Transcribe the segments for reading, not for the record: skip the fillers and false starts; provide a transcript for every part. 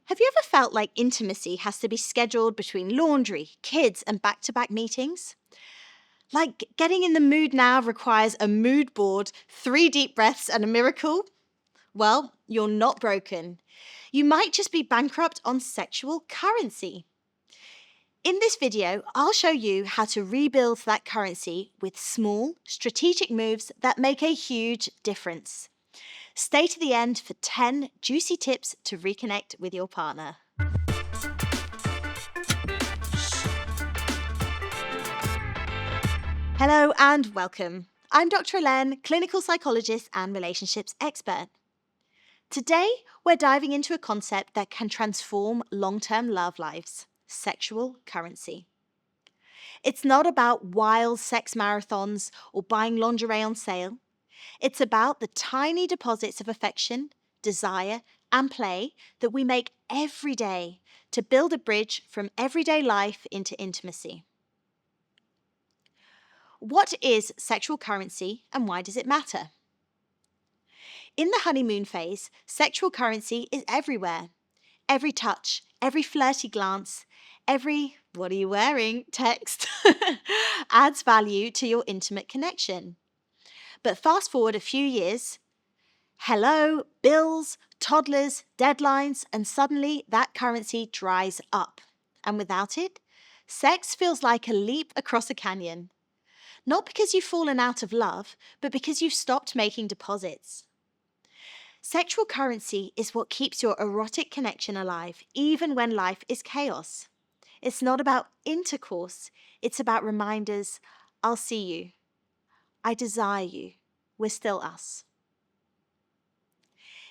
Have you ever felt like intimacy has to be scheduled between laundry, kids, and back-to-back meetings? Like getting in the mood now requires a mood board, 3 deep breaths, and a miracle? Well, you're not broken. You might just be bankrupt on sexual currency. In this video, I'll show you how to rebuild that currency with small, strategic moves that make a huge difference. Stay to the end for 10 juicy tips to reconnect with your partner. Hello and welcome. I'm Dr. Helene, clinical psychologist and relationships expert. Today, we're diving into a concept that can transform long-term love lives: sexual currency. It's not about wild sex marathons or buying lingerie on sale. It's about the tiny deposits of affection, desire, and play that we make every day to build a bridge from everyday life into intimacy. What is sexual currency and why does it matter? In the honeymoon phase, sexual currency is everywhere. Every touch, every flirty glance, every "what are you wearing" text adds value to your intimate connection. But fast forward a few years, hello, bills, toddlers, deadlines, and suddenly that currency dries up. And without it, sex feels like a leap across a canyon. Not because you've fallen out of love, but because you've stopped making deposits. Sexual currency is what keeps your erotic connection alive, even when life is chaos. It's not about intercourse, it's about reminders: I'll see you, I desire you, we're still us.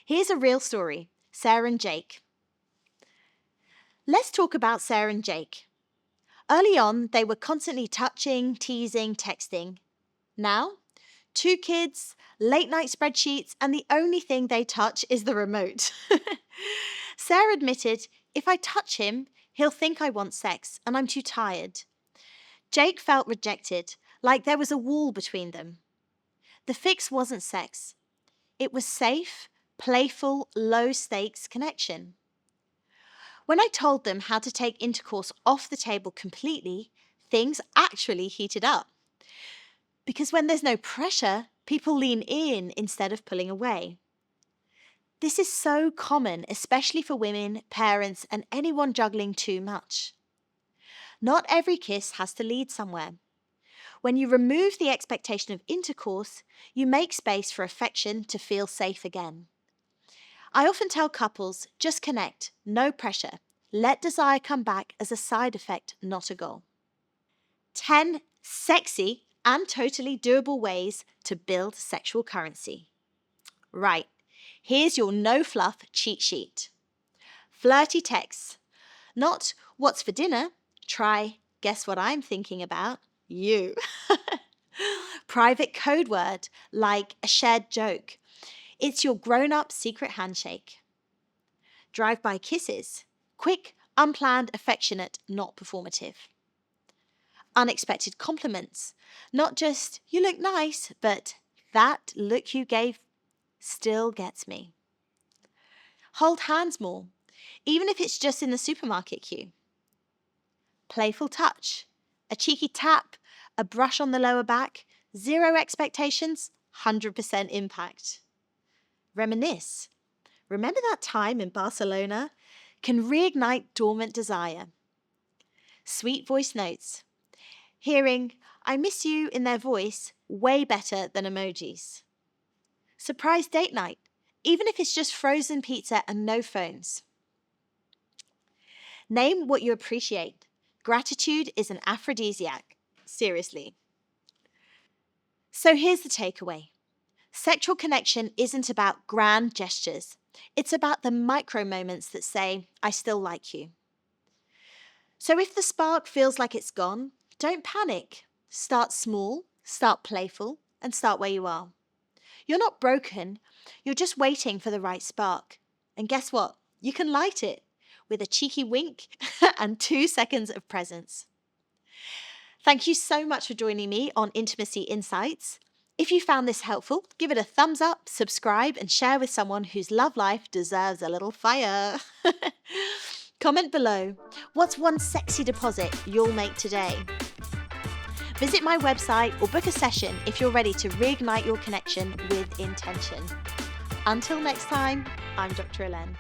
Here's a real story: Sarah and Jake. Let's talk about Sarah and Jake. Early on, they were constantly touching, teasing, texting. Now, 2 kids, late-night spreadsheets, and the only thing they touch is the remote. Sarah admitted, "If I touch him, he'll think I want sex, and I'm too tired." Jake felt rejected, like there was a wall between them. The fix wasn't sex. It was safe, playful, low-stakes connection. When I told them how to take intercourse off the table completely, things actually heated up. Because when there's no pressure, people lean in instead of pulling away. This is so common, especially for women, parents, and anyone juggling too much. Not every kiss has to lead somewhere. When you remove the expectation of intercourse, you make space for affection to feel safe again. I often tell couples, just connect, no pressure. Let desire come back as a side effect, not a goal. 10 sexy and totally doable ways to build sexual currency. Right, here's your no fluff cheat sheet. Flirty texts. Not "what's for dinner?" Try "guess what I'm thinking about?" You. Private code word like a shared joke. It's your grown-up secret handshake. Drive-by kisses. Quick, unplanned, affectionate, not performative. Unexpected compliments. Not just "you look nice," but "that look you gave still gets me." Hold hands more, even if it's just in the supermarket queue. Playful touch. A cheeky tap, a brush on the lower back, 0 expectations, 100% impact. Reminisce. Remember that time in Barcelona? Can reignite dormant desire. Sweet voice notes. Hearing "I miss you" in their voice, way better than emojis. Surprise date night, even if it's just frozen pizza and no phones. Name what you appreciate. Gratitude is an aphrodisiac. Seriously. So here's the takeaway. Sexual connection isn't about grand gestures. It's about the micro moments that say, "I still like you." So if the spark feels like it's gone, don't panic. Start small, start playful, and start where you are. You're not broken. You're just waiting for the right spark. And guess what? You can light it with a cheeky wink and 2 seconds of presence. Thank you so much for joining me on Intimacy Insights. If you found this helpful, give it a thumbs up, subscribe, and share with someone whose love life deserves a little fire. Comment below, what's one sexy deposit you'll make today? Visit my website or book a session if you're ready to reignite your connection with intention. Until next time, I'm Dr. Helene.